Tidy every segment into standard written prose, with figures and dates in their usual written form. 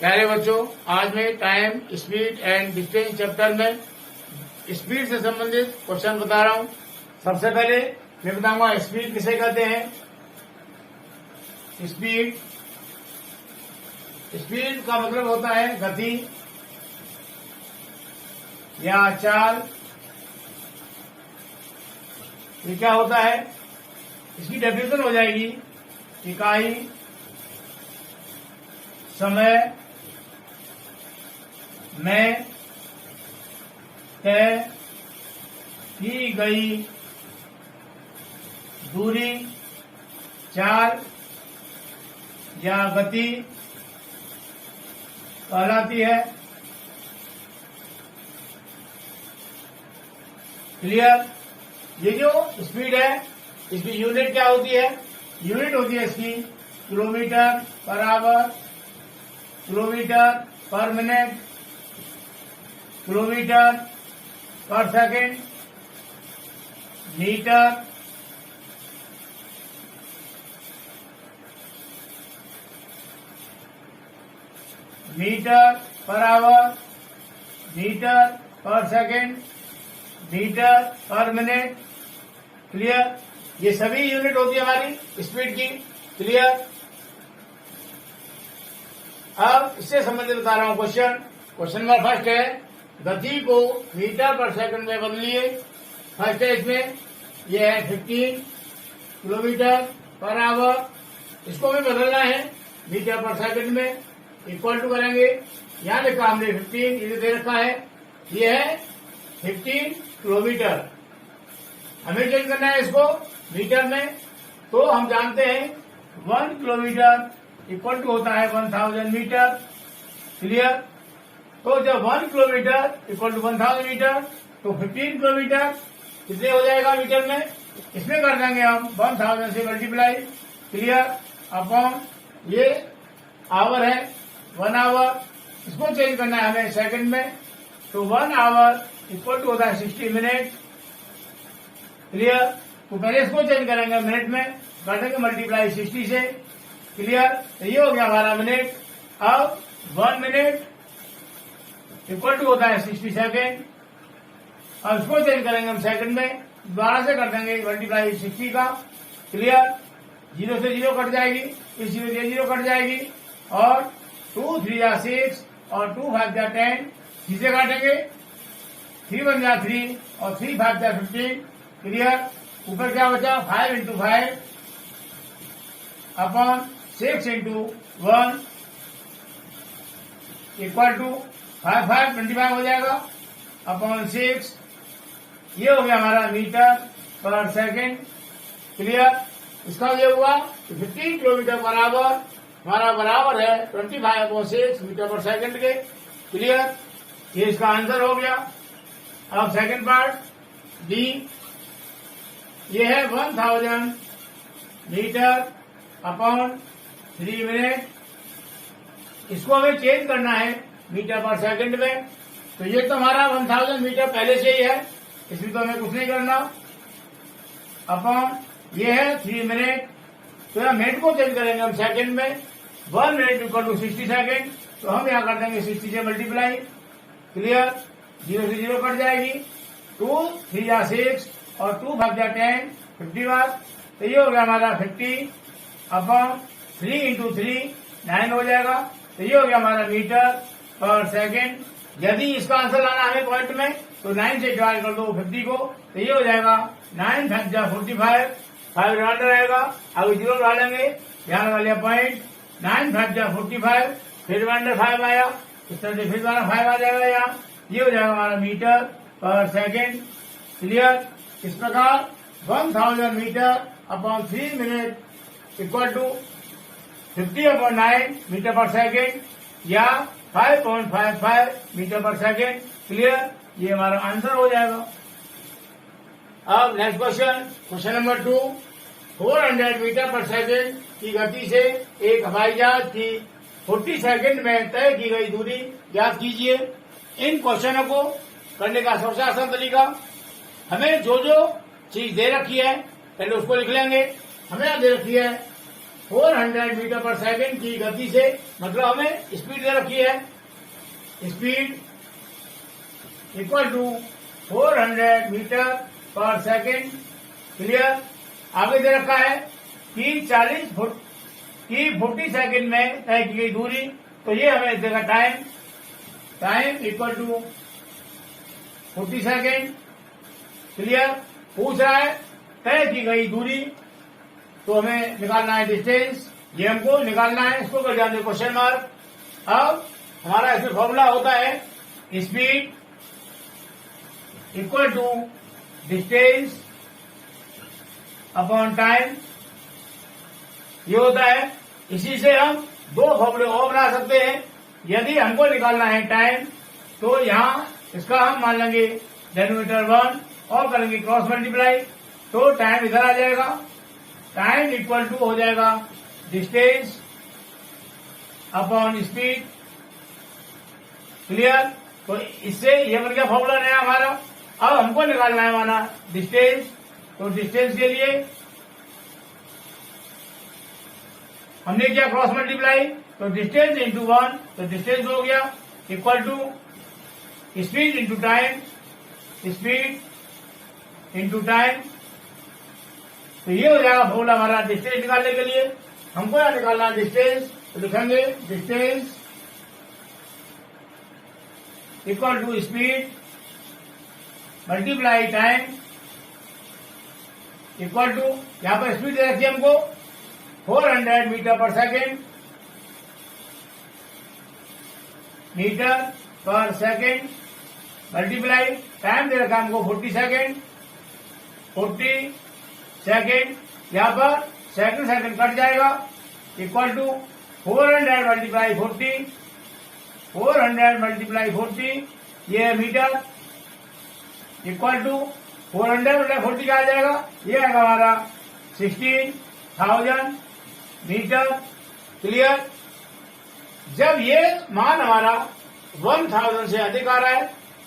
प्यारे बच्चों, आज मैं time, speed and distance chapter में स्पीड से संबंधित क्वेश्चन बता रहा हूं। सबसे पहले मैं बताऊंगा स्पीड किसे कहते हैं। स्पीड स्पीड का मतलब होता है गति या चाल। ये क्या होता है, इसकी डेफिनेशन हो जाएगी इकाई समय में तय की गई दूरी, चाल या गति कहलाती है। क्लियर। ये जो स्पीड है इसकी यूनिट क्या होती है, यूनिट होती है इसकी kilometre per hour, kilometre per minute, kilometre per second, metre metre per hour, metre पर second, metre per minute. Clear. ये सभी यूनिट होती है हमारी स्पीड की। क्लियर। अब इससे संबंधित बता रहा हूं क्वेश्चन नंबर फर्स्ट है, गति को मीटर पर सेकंड में बदलिए। फर्स्ट है इसमें, यह है 15 किलोमीटर पर आवर, इसको भी बदलना है मीटर पर सेकंड में। इक्वल टू करेंगे, यहां लिखा हमने 15, इसे दे रखा है, ये है 15 किलोमीटर। हमें चेंज करना है इसको मीटर में, तो हम जानते हैं 1 किलोमीटर इक्वल टू होता है 1000 मीटर। क्लियर। तो जब 1 किलोमीटर इक्वल टू 1000 मीटर तो 15 किलोमीटर कितने हो जाएगा मीटर में, इसमें कर देंगे हम 1000 से मल्टीप्लाई। क्लियर। अपॉन ये आवर है 1 आवर, इसको चेंज करना है हमें सेकंड में, तो 1 आवर इक्वल टू होता है 60 मिनट। क्लियर। तो पहले इसको चेंज करेंगे मिनट में, कर देंगे मल्टीप्लाई 60 से। क्लियर। तो ये हो गया हमारा मिनट। अब 1 मिनट इक्वल टू होता है 60 सेकेंड। अब इसको चेंज करेंगे हम सेकंड में, दोबारा से कर देंगे मल्टीप्लाई 60 का। क्लियर। 0 से 0 कट जाएगी, इस 0 से 0 कट जाएगी, और 2 3 या 6 और 2 5 या 10 चीजें काटेंगे, 3 1 या 3 और 3 5 या 15। क्लियर। ऊपर क्या बचा, 5 into 5 upon 6 into 1 equal to 5 5 25 हो जाएगा अपॉन 6। ये हो गया हमारा मीटर पर सेकंड। क्लियर। इसका ये हुआ 15 किलोमीटर पर आवर हमारा बराबर है 25/6 मीटर पर सेकंड के। क्लियर। ये इसका आंसर हो गया। अब सेकंड पार्ट डी, ये है 1000 मीटर अपॉन 3 मिनट। इसको हमें चेंज करना है मीटर पर सेकंड में, तो ये तो हमारा 1000 मीटर पहले से ही है, इसमें तो हमें कुछ नहीं करना। अपॉन ये है 3 मिनट, तो यह मिनट को चेंज करेंगे हम सेकंड में। 1 मिनट इक्वल टू 60 सेकंड, तो हम यहाँ कर देंगे 60 से मल्टीप्लाई। क्लियर। 0 से 0 कट जाएगी, 2 3 या 6 और 2 5 या 10 50 बार, तो ये हो गया हमारा 50 अपॉन 3 इंटू 3 9 हो जाएगा, तो ये हो गया हमारा मीटर पर सेकंड। यदि इसका आंसर लाना है पॉइंट में, तो 9 से डिवाइड कर दो 50 को, तो ये हो जाएगा 9 5 जा 45, 5 डिवाइडर रहेगा, अब 0 डालेंगे, यहाँ वाले पॉइंट 9 5 जा 45, फिर डिवाइडर 5 आया, इस तरह से फिर 5 आ जाएगा यहाँ, ये हो जाएगा हमारा मीटर पर सेकंड। क्लियर। इस प्रकार 1000 metre upon 3 minute equal to 50/9 metre पर सेकंड या 5.55 मीटर पर सेकंड। क्लियर। ये हमारा आंसर हो जाएगा। अब नेक्स्ट क्वेश्चन नंबर 2, 400 मीटर पर सेकंड की गति से एक हवाई जहाज की 40 सेकंड में तय की गई दूरी ज्ञात कीजिए। इन क्वेश्चनों को करने का सबसे आसान तरीका, हमें जो जो चीज दे रखी है पहले उसको लिख लेंगे। हमें दे रखी है 400 मीटर पर सेकंड की गति से, मतलब हमें स्पीड दे रखी है, स्पीड इक्वल टू 400 मीटर पर सेकंड। क्लियर। आगे दे रखा है कि 40 सेकंड में तय की गई दूरी, तो ये हमें देगा time equal to 40 second. Clear. पूछ रहा है तय की गई दूरी, तो हमें निकालना है डिस्टेंस, ये हमको निकालना है, इसको कर जाते क्वेश्चन मार्क। अब हमारा इसमें फॉर्मूला होता है speed equal to distance upon time, ये होता है। इसी से हम दो फॉर्मूले और बना सकते हैं। यदि हमको निकालना है टाइम, तो यहाँ इसका हम मान लेंगे डेनोमिनेटर 1 और करेंगे क्रॉस मल्टीप्लाई, तो टाइम इधर आ जाएगा। टाइम इक्वल टू हो जाएगा डिस्टेंस अपॉन स्पीड। क्लियर। तो इससे ये बन गया फॉर्मूला नया हमारा। अब हमको निकालना है माना डिस्टेंस, तो डिस्टेंस के लिए हमने किया क्रॉस मल्टीप्लाई, तो डिस्टेंस इंटू 1, तो डिस्टेंस हो गया equal to speed into time, speed into time. तो ये हो जाएगा फॉर्मूला हमारा डिस्टेंस निकालने के लिए। हमको यहां निकालना डिस्टेंस, तो लिखेंगे distance equal to speed multiply time equal to, यहां पर स्पीड दे रखी है हमको 400 मीटर पर सेकेंड, मीटर पर सेकेंड मल्टीप्लाई टाइम दे रखा है हमको 40 सेकेंड, 40 सेकेंड, यहां पर सेकंड कट जाएगा, इक्वल टू 400 मल्टीप्लाई 40, 400 मल्टीप्लाई 40, ये है मीटर, इक्वल टू 400 मल्टीप्लाई 40 का आ जाएगा, ये आएगा हमारा 16,000 मीटर। क्लियर। जब ये मान हमारा 1000 से अधिक आ रहा है,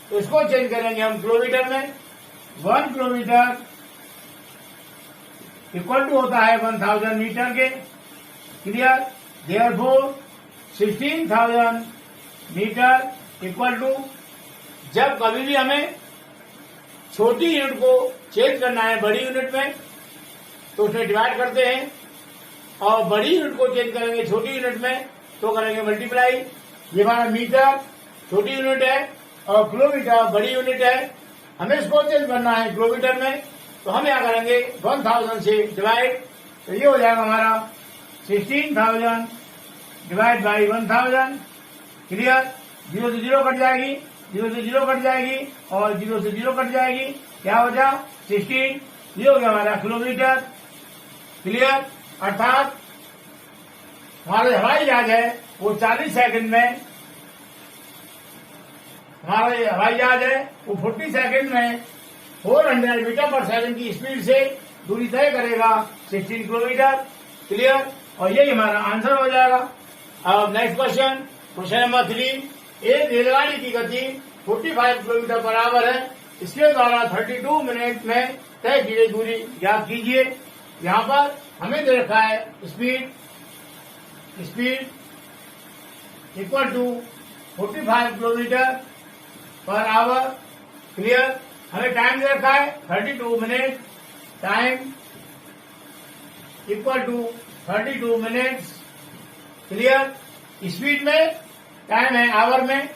तो इसको चेंज करेंगे हम किलोमीटर में। 1 किलोमीटर इक्वल टू होता है 1000 मीटर के। Clear. Therefore 16,000 metre equal to, जब कभी भी हमें छोटी यूनिट को चेंज करना है बड़ी यूनिट में, तो उसमें डिवाइड करते हैं, और बड़ी यूनिट को चेंज करेंगे छोटी यूनिट में, तो करेंगे मल्टीप्लाई। ये हमारा मीटर छोटी यूनिट है और किलोमीटर बड़ी यूनिट है, हमें इसको चेंज करना है किलोमीटर में, तो हम यहाँ करेंगे 1000 से डिवाइड, तो ये हो जाएगा हमारा 16,000 डिवाइड बाई 1000। क्लियर। 0 से 0 कट जाएगी, 0 से 0 कट जाएगी और 0 से 0 कट जाएगी, क्या हो जाए 16, ये हो गया हमारा किलोमीटर। क्लियर। अर्थात हमारा जो हवाई जहाज है वो 40 सेकंड में, हमारा हवाई जहाज है वो 40 सेकंड में 400 मीटर पर सेकंड की स्पीड से दूरी तय करेगा 16 किलोमीटर। क्लियर। और यही हमारा आंसर हो जाएगा। अब नेक्स्ट क्वेश्चन नंबर 3, एक रेलगाड़ी की गति 45 किलोमीटर पर आवर है, इसके द्वारा 32 मिनट में तय की गई दूरी ज्ञात कीजिए। यहाँ पर हमें दे रखा है speed equal to 45 kilometre per hour. Clear. हमें टाइम दे रखा है 32 minute, time equal to 32 minutes. Clear. Speed में टाइम है आवर में,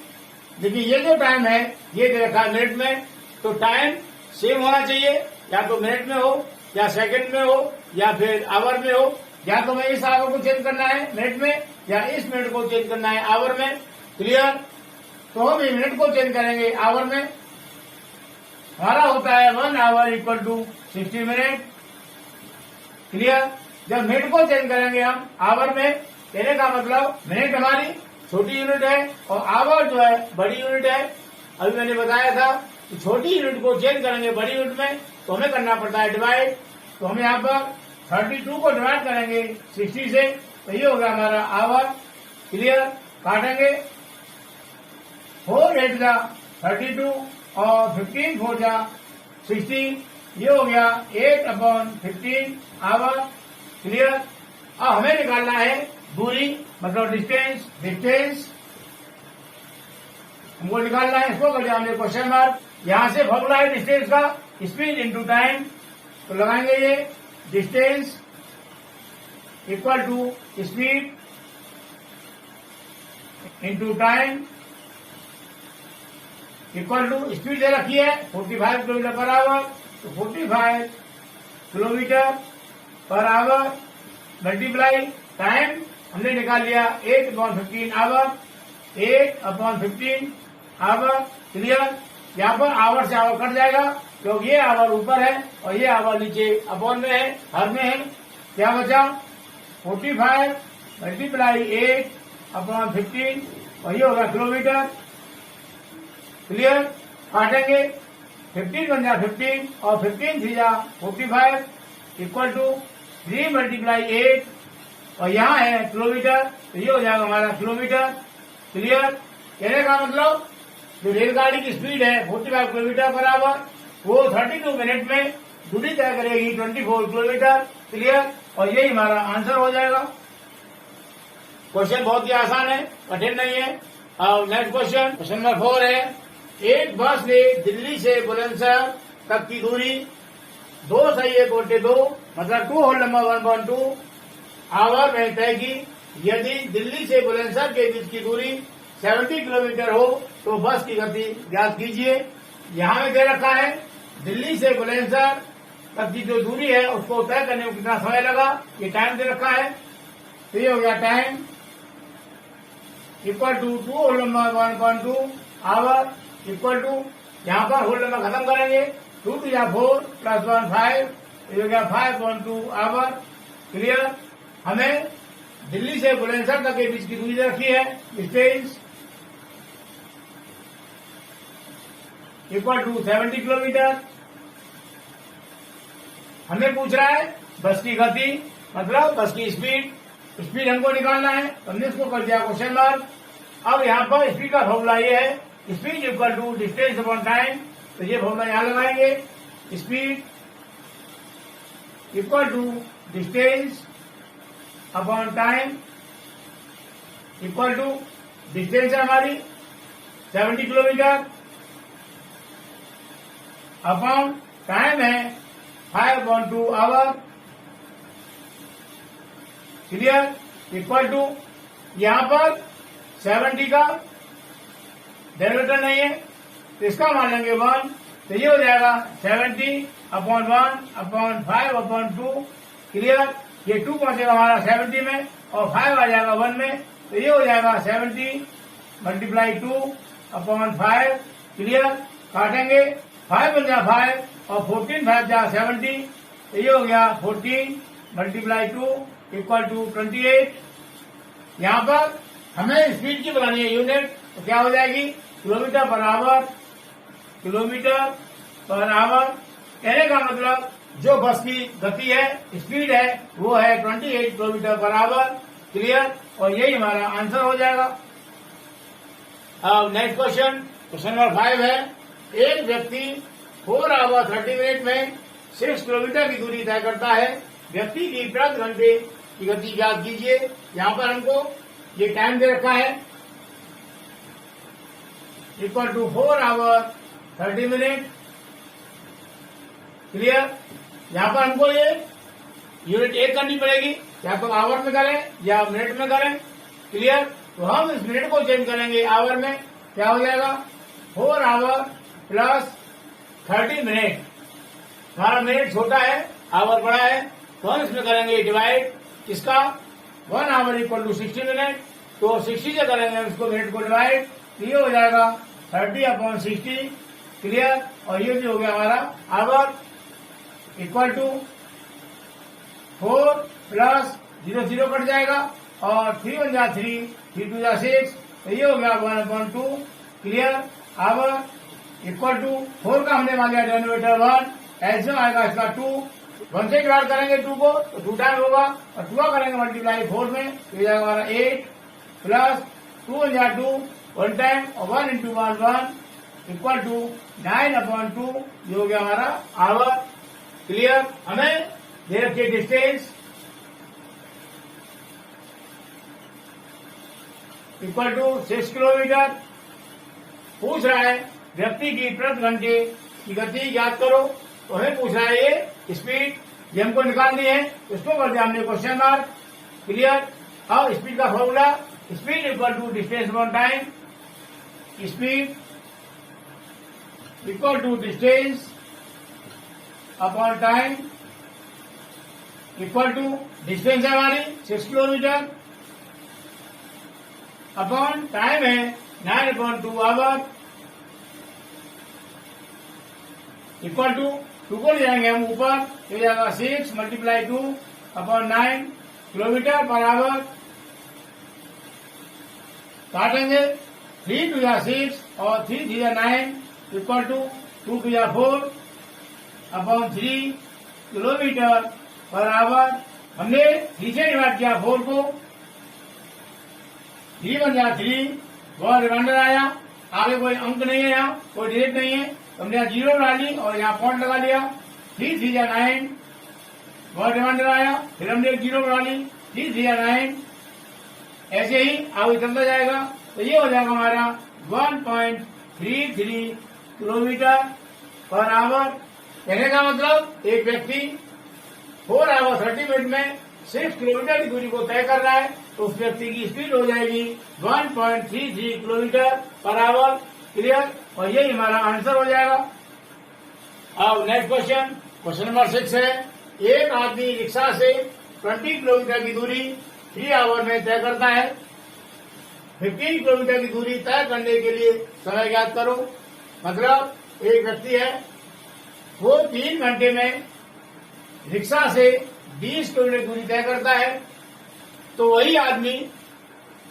देखिए ये जो टाइम है ये दे रखा है मिनट में, तो टाइम सेम होना चाहिए, या तो मिनट में हो या सेकंड में हो या फिर आवर में हो, या तो मैं इस आवर को चेंज करना है मिनट में या इस मिनट को चेंज करना है आवर में। क्लियर। तो हम मिनट को चेंज करेंगे आवर में, हमारा होता है 1 hour equal to 60 minute. Clear. जब मिनट को चेंज करेंगे हम आवर में, कहने का मतलब मिनट हमारी छोटी यूनिट है और आवर जो है बड़ी यूनिट है। अभी मैंने बताया था कि छोटी यूनिट को चेंज करेंगे बड़ी यूनिट में, तो हमें करना पड़ता है डिवाइड। तो हम यहाँ पर 32 को डिवाइड करेंगे 60 से, तो ये होगा हमारा आवर। क्लियर। काटेंगे 4 8 जा 32 और 15 4 जा 60, ये हो गया 8/15 आवर। क्लियर। अब हमें निकालना है दूरी, मतलब डिस्टेंस हमको निकालना है। इसको कर दिया हमने क्वेश्चन मार्क। यहां से फॉर्मूला है डिस्टेंस का, स्पीड इंटू टाइम, तो लगाएंगे ये distance equal to speed into time equal to, speed दे रखी है 45 किलोमीटर पर आवर, तो 45 kilometre per our multiply time हमने निकाल लिया 8/15 आवर, 8/15 आवर। क्लियर। यहाँ पर आवर से आवर कट जाएगा क्योंकि ये आवर ऊपर है और ये आवर नीचे अपॉन में है, हर में है। क्या बचा 45 मल्टीप्लाई 8/15 और ये होगा किलोमीटर। क्लियर। काटेंगे 15 बन जा 15 और 15 थी जा 45 इक्वल टू 3 मल्टीप्लाई 8 और यहाँ है किलोमीटर, तो ये हो जाएगा हमारा किलोमीटर। क्लियर। कहने का मतलब जो रेलगाड़ी की स्पीड है 45 किलोमीटर पर आवर, वो 32 मिनट में दूरी तय करेगी 24 किलोमीटर। क्लियर। और यही हमारा आंसर हो जाएगा। क्वेश्चन बहुत ही आसान है, कठिन नहीं है। अब नेक्स्ट क्वेश्चन नंबर 4 है, एक बस ने दिल्ली से बुलंदशहर तक की दूरी 2 सही 1/2 मतलब 2 होल नंबर 1/2 आवर में तय की। यदि दिल्ली से बुलंदशहर के बीच की दूरी 70 किलोमीटर हो तो बस की गति ज्ञात कीजिए। यहाँ में दे रखा है दिल्ली से बुलंदशहर तक की जो दूरी है उसको तय करने में कितना समय लगा, ये टाइम दे रखा है। तो ये हो गया time equal to 2 whole number 1/2 hour equal to, यहाँ पर होल नंबर खत्म करेंगे 2 to 4 प्लस 1 5, ये हो गया 5/2 आवर। क्लियर। हमें दिल्ली से बुलंदशहर तक के बीच की दूरी दे रखी है, डिस्टेंस इक्वल टू 70 किलोमीटर। हमें पूछ रहा है बस की गति, मतलब बस की स्पीड हमको निकालना है, तो हमने इसको कर दिया क्वेश्चन मार्क। अब यहाँ पर स्पीड का फॉर्मूला ये है, speed equal to distance upon time, तो ये फॉर्मूला यहाँ लगाएंगे। Speed equal to distance upon time equal to, distance है हमारी 70 किलोमीटर अपॉन टाइम है 5/2 आवर। क्लियर। इक्वल टू, यहाँ पर 70 का डेरिवेटिव नहीं है तो इसका मान लेंगे 1, तो ये हो जाएगा 70/1/5/2। क्लियर। ये 2 पहुंचेगा हमारा 70 में और 5 आ जाएगा 1 में, तो ये हो जाएगा 70 मल्टीप्लाई 2/5। क्लियर। काटेंगे 5 बन जा 5 और 14 5 जा 70, तो ये हो गया 14 मल्टीप्लाई 2 इक्वल टू 28। यहाँ पर हमें स्पीड की बनानी है यूनिट, तो क्या हो जाएगी किलोमीटर पर आवर। कहने का मतलब जो बस की गति है, स्पीड है, वो है 28 किलोमीटर पर आवर। क्लियर। और यही हमारा आंसर हो जाएगा। अब नेक्स्ट क्वेश्चन नंबर 5 है, एक व्यक्ति 4 आवर 30 मिनट में 6 किलोमीटर की दूरी तय करता है। व्यक्ति की प्रति घंटे की गति ज्ञात कीजिए। यहाँ पर हमको ये टाइम दे रखा है equal to 4 hour 30 minute. Clear. यहाँ पर हमको ये यूनिट एक करनी पड़ेगी, या तो आवर में करें या मिनट में करें। क्लियर। तो हम इस मिनट को चेंज करेंगे आवर में, क्या हो जाएगा 4 आवर प्लस 30 मिनट। हमारा मिनट छोटा है, आवर बड़ा है, तो हम इसमें करेंगे डिवाइड। किसका 1 आवर इक्वल टू 60 मिनट, तो 60 से करेंगे इसको मिनट को डिवाइड, तो ये हो जाएगा 30/60। क्लियर। और ये जो हो गया हमारा hour equal to 4 plus 0 cut जाएगा और 3 1 जा 3, 3 2 जा 6, तो ये हो गया 1/2। क्लियर। आवर इक्वल टू 4 का हमने मान लिया डिनोमिनेटर 1, ऐसे आएगा इसका 2, 1 से डिवाइड करेंगे 2 को तो 2 टाइम होगा और 2 का करेंगे मल्टीप्लाई 4 में, तो ये जाएगा हमारा 8 प्लस 2 1 जा 2, 1 टाइम और 1 into 1 इक्वल टू 9/2। ये हो गया हमारा आवर। क्लियर। हमें दे रखिए डिस्टेंस इक्वल टू 6 किलोमीटर। पूछ रहा है व्यक्ति की प्रति घंटे की गति ज्ञात करो, तो हमें पूछ रहा है ये स्पीड, ये हमको निकालनी है, इसको कर दिया हमने क्वेश्चन मार्क। क्लियर। अब स्पीड का formula, speed equal to distance upon time, speed equal to distance upon time equal to distance है हमारी 6 किलोमीटर अपॉन टाइम है 9/2 आवर इक्वल टू 2 को ले जाएंगे हम ऊपर, हो जाएगा 6 × 2 अपॉन 9 किलोमीटर पर आवर। काटेंगे 3 × 2 = 6 और 3 × 3 = 9 equal to 2 × 2 = 4 upon 3 kilometre per hour. हमने 3 से डिवाइड किया 4 को, 3 बन गया 3, वह रिमाइंडर आया, आगे कोई अंक नहीं है, यहाँ कोई डिजिट नहीं है, तो हमने यहाँ 0 डाली और यहाँ पॉइंट लगा लिया। 3 × 3 = 9, वह रिमाइंडर आया, फिर हमने 0 डाली, 3 × 3 = 9, ऐसे ही आगे चलता जाएगा। तो ये हो जाएगा हमारा 1.33 किलोमीटर पर आवर। कहने का मतलब एक व्यक्ति 4 आवर 30 मिनट में 6 किलोमीटर की दूरी को तय कर रहा है, तो उस व्यक्ति की स्पीड हो जाएगी 1.33 किलोमीटर पर आवर। क्लियर। और यही हमारा आंसर हो जाएगा। अब नेक्स्ट क्वेश्चन, क्वेश्चन नंबर 6 है, एक आदमी रिक्शा से 20 किलोमीटर की दूरी 3 आवर में तय करता है। 15 किलोमीटर की दूरी तय करने के लिए समय ज्ञात करो। मतलब एक व्यक्ति है, वो 3 घंटे में रिक्शा से 20 किलोमीटर दूरी तय करता है, तो वही आदमी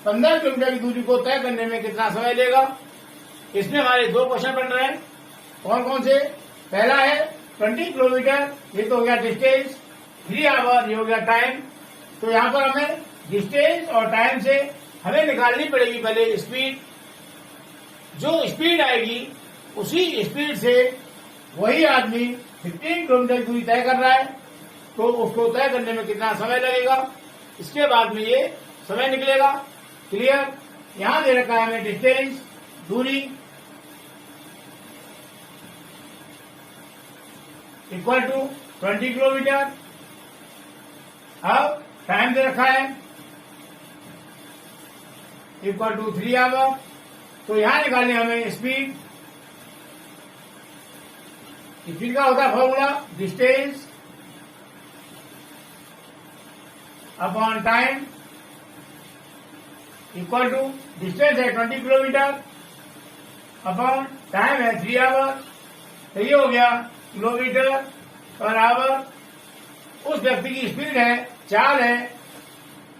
15 किलोमीटर की दूरी को तय करने में कितना समय लेगा। इसमें हमारे 2 क्वेश्चन बन रहे हैं। कौन कौन से? पहला है 20 किलोमीटर, ये तो हो गया डिस्टेंस, 3 आवर ये हो गया टाइम। तो यहाँ पर हमें डिस्टेंस और टाइम से हमें निकालनी पड़ेगी पहले स्पीड। जो स्पीड आएगी उसी स्पीड से वही आदमी 15 किलोमीटर की दूरी तय कर रहा है, तो उसको तय करने में कितना समय लगेगा, इसके बाद में ये समय निकलेगा। क्लियर। यहां दे रखा है हमें डिस्टेंस, दूरी इक्वल टू 20 किलोमीटर। अब टाइम दे रखा है इक्वल टू 3 आवर। तो यहां निकालने हमें स्पीड। स्पीड का होता है formula distance upon time equal to distance है 20 किलोमीटर अपॉन टाइम है 3 आवर। तो ये हो गया किलोमीटर पर आवर। उस व्यक्ति की स्पीड है, चाल है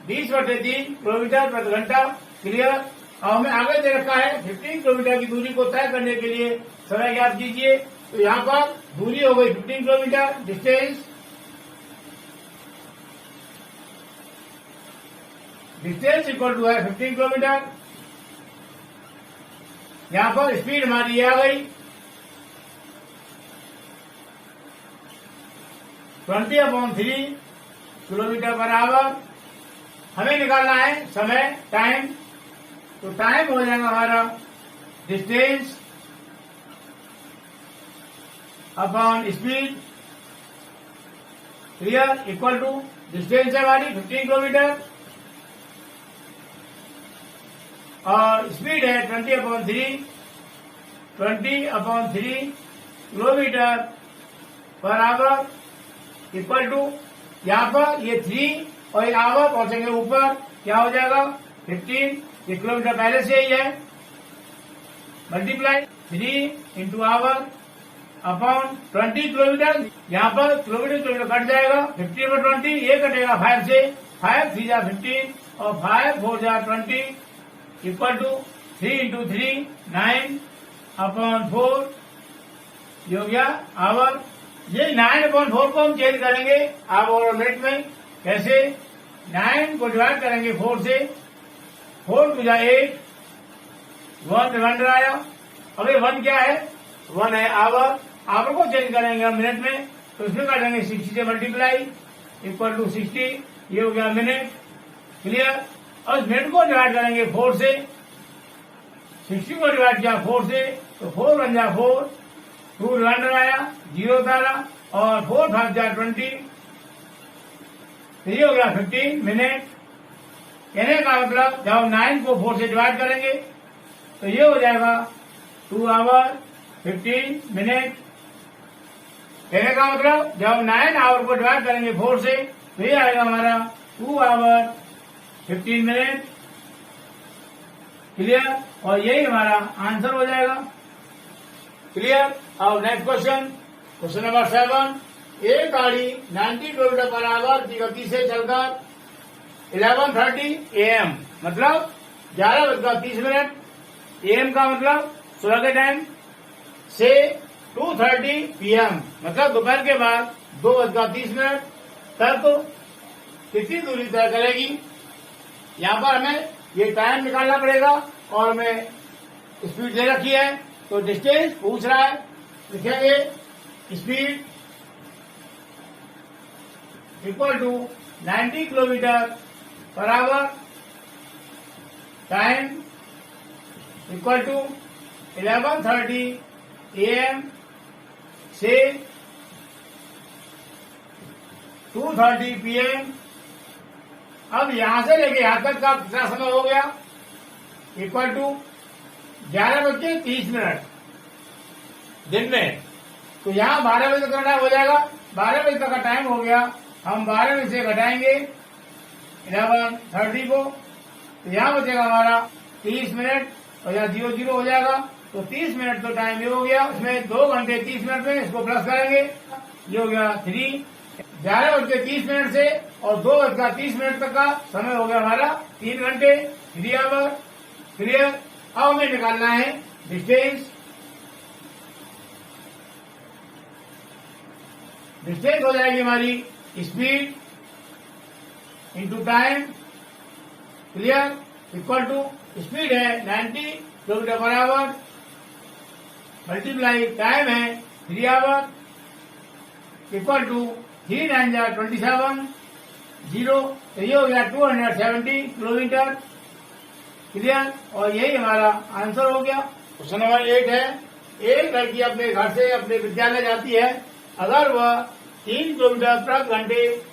20/3 किलोमीटर प्रति घंटा। क्लियर। अब हमें आगे दे रखा है 15 किलोमीटर की दूरी को तय करने के लिए समय ज्ञात कीजिए। तो यहाँ पर दूरी हो गई 15 किलोमीटर, डिस्टेंस इक्वल टू है 15 किलोमीटर। यहाँ पर स्पीड हमारी ये आ गई 20/3 किलोमीटर पर आवर। हमें निकालना है समय, टाइम। तो टाइम हो जाएगा हमारा distance upon speed. Clear. Equal to distance है हमारी 15 किलोमीटर और स्पीड है 20/3 kilometre per our equal to, यहाँ पर ये 3 और ये आवर पहुंचेंगे ऊपर, क्या हो जाएगा 15। ये किलोमीटर पहले से ही है, multiply 3 into hour upon 20 kilometre. यहाँ पर किलोमीटर कट जाएगा, 15/20 ये कटेगा 5 से, 5 3 = 15 और 5 4 = 20 इक्वल टू 3 इंटू 3 9/4 ये हो गया आवर। ये 9/4 को हम चेंज करेंगे आवर और मिनट में। कैसे? 9 को डिवाइड करेंगे 4 से, 4 × 2 = 8, 1 रिमाइंडर आया। अब ये 1 क्या है? 1 है आवर। आवर को चेंज करेंगे हम मिनट में, तो इसमें काटेंगे 60 से मल्टीप्लाई इक्वल टू 60 ये हो गया मिनट। क्लियर। और इस मिनट को डिवाइड करेंगे 4 से, 60 को डिवाइड किया 4 से, तो 4 बन जा 4, 2 रिमाइंडर आया, 0 उतारा, और 4 5 जा 20, तो ये हो गया 15 मिनट। कहने का मतलब जब हम 9 को 4 से डिवाइड करेंगे तो ये हो जाएगा 2 आवर 15 मिनट। कहने का मतलब जब हम 9 आवर को डिवाइड करेंगे 4 से तो ये आएगा हमारा 2 आवर 15 मिनट। क्लियर? और यही हमारा आंसर हो जाएगा। क्लियर? अब नेक्स्ट क्वेश्चन, क्वेश्चन नंबर 7। एक गाड़ी 90 किलोमीटर पर आवर की गति से चलकर 11:30 AM मतलब 11:30 AM का मतलब सुबह के टाइम से 2:30 PM मतलब दोपहर के बाद 2:30 तक कितनी दूरी तय करेगी। यहाँ पर हमें ये टाइम निकालना पड़ेगा और हमें स्पीड दे रखी है, तो डिस्टेंस पूछ रहा है। लिखेंगे speed equal to 90 kilometre per hour, time equal to 11:30 AM से 2:30 PM। अब यहां से लेके यहां तक का कितना समय हो गया, इक्वल टू 11:30 दिन में। तो यहाँ 12 बजे तक का टाइम हो जाएगा, 12 बजे तक का टाइम हो गया। हम 12 बजे से घटाएंगे 11:30 को, तो यहाँ बचेगा हमारा 30 मिनट और यहाँ 0 हो जाएगा। तो 30 मिनट तो टाइम ये हो गया, उसमें 2 घंटे 30 मिनट में इसको प्लस करेंगे, ये हो गया 3। 11:30 से और 2:30 तक का समय हो गया हमारा 3 घंटे, 3 आवर। क्लियर? अब हमें निकालना है डिस्टेंस। डिस्टेंस हो जाएगी हमारी speed into time. Clear? Equal to speed है 90 kilometre per our multiply time है 3 आवर इक्वल टू 3 9 जा 27 0, तो ये हो गया 270 किलोमीटर। क्लियर? और यही हमारा आंसर हो गया। क्वेश्चन नंबर 8 है, एक लड़की अपने घर से अपने विद्यालय जाती है, अगर वह 3 किलोमीटर प्रति घंटे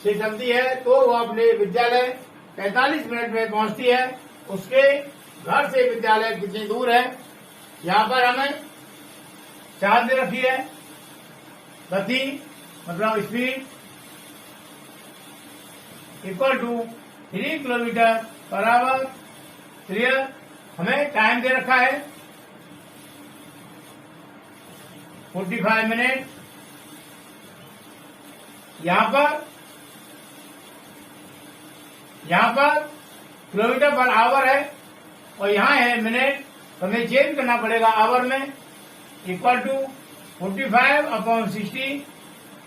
से चलती है तो वह अपने विद्यालय 45 मिनट में पहुंचती है। उसके घर से विद्यालय कितनी दूर है। यहाँ पर हमें चार्ज दे रखी है, गति मतलब speed equal to 3 kilometre per hour. Clear? हमें टाइम दे रखा है 45 मिनट। यहाँ पर किलोमीटर पर आवर है और यहाँ है मिनट, तो हमें चेंज करना पड़ेगा आवर में। इक्वल टू 45/60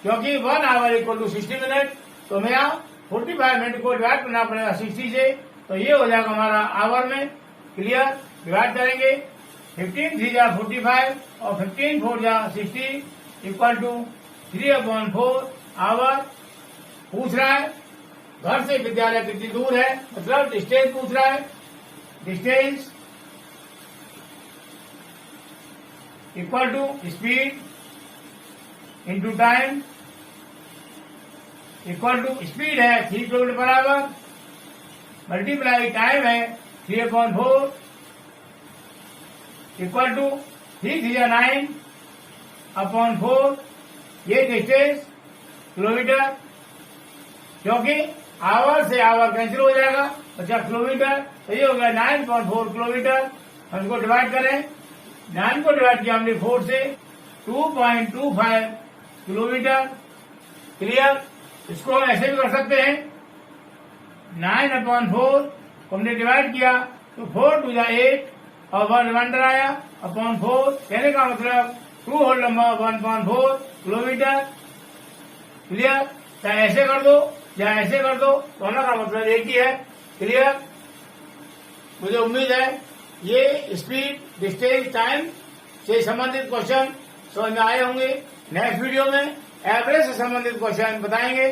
क्योंकि 1 आवर इक्वल टू 60 मिनट, तो हमें यहाँ 45 मिनट को डिवाइड करना पड़ेगा 60 से, तो ये हो जाएगा हमारा आवर में। क्लियर? डिवाइड करेंगे 15 3 जा 45 और 15 4 जा 60 इक्वल टू 3/4 आवर। पूछ रहा है घर से विद्यालय कितनी दूर है, मतलब डिस्टेंस पूछ रहा है। Distance equal to speed into time equal to speed है 3 kilometre per our multiply time है 3/4 इक्वल टू 3 3 जा 9/4। ये डिस्टेंस किलोमीटर, क्योंकि आवर से आवर कैंसिल हो जाएगा, बचा किलोमीटर, तो ये हो गया 9.4 किलोमीटर। हम इसको डिवाइड करें, 9 को डिवाइड किया हमने 4 से, 2.25 किलोमीटर। क्लियर? इसको ऐसे भी कर सकते हैं, 9/4 को हमने डिवाइड किया तो 4 2 जा 8 और 1 रिमाइंडर आया अपॉन 4। कहने का मतलब 2 होल नंबर 1.4 किलोमीटर। क्लियर? चाहे ऐसे कर दो या ऐसे कर दो, दोनों का मतलब एक ही है। क्लियर? मुझे उम्मीद है ये स्पीड, डिस्टेंस, टाइम से संबंधित क्वेश्चन समझ में आए होंगे। नेक्स्ट वीडियो में एवरेज से संबंधित क्वेश्चन बताएंगे।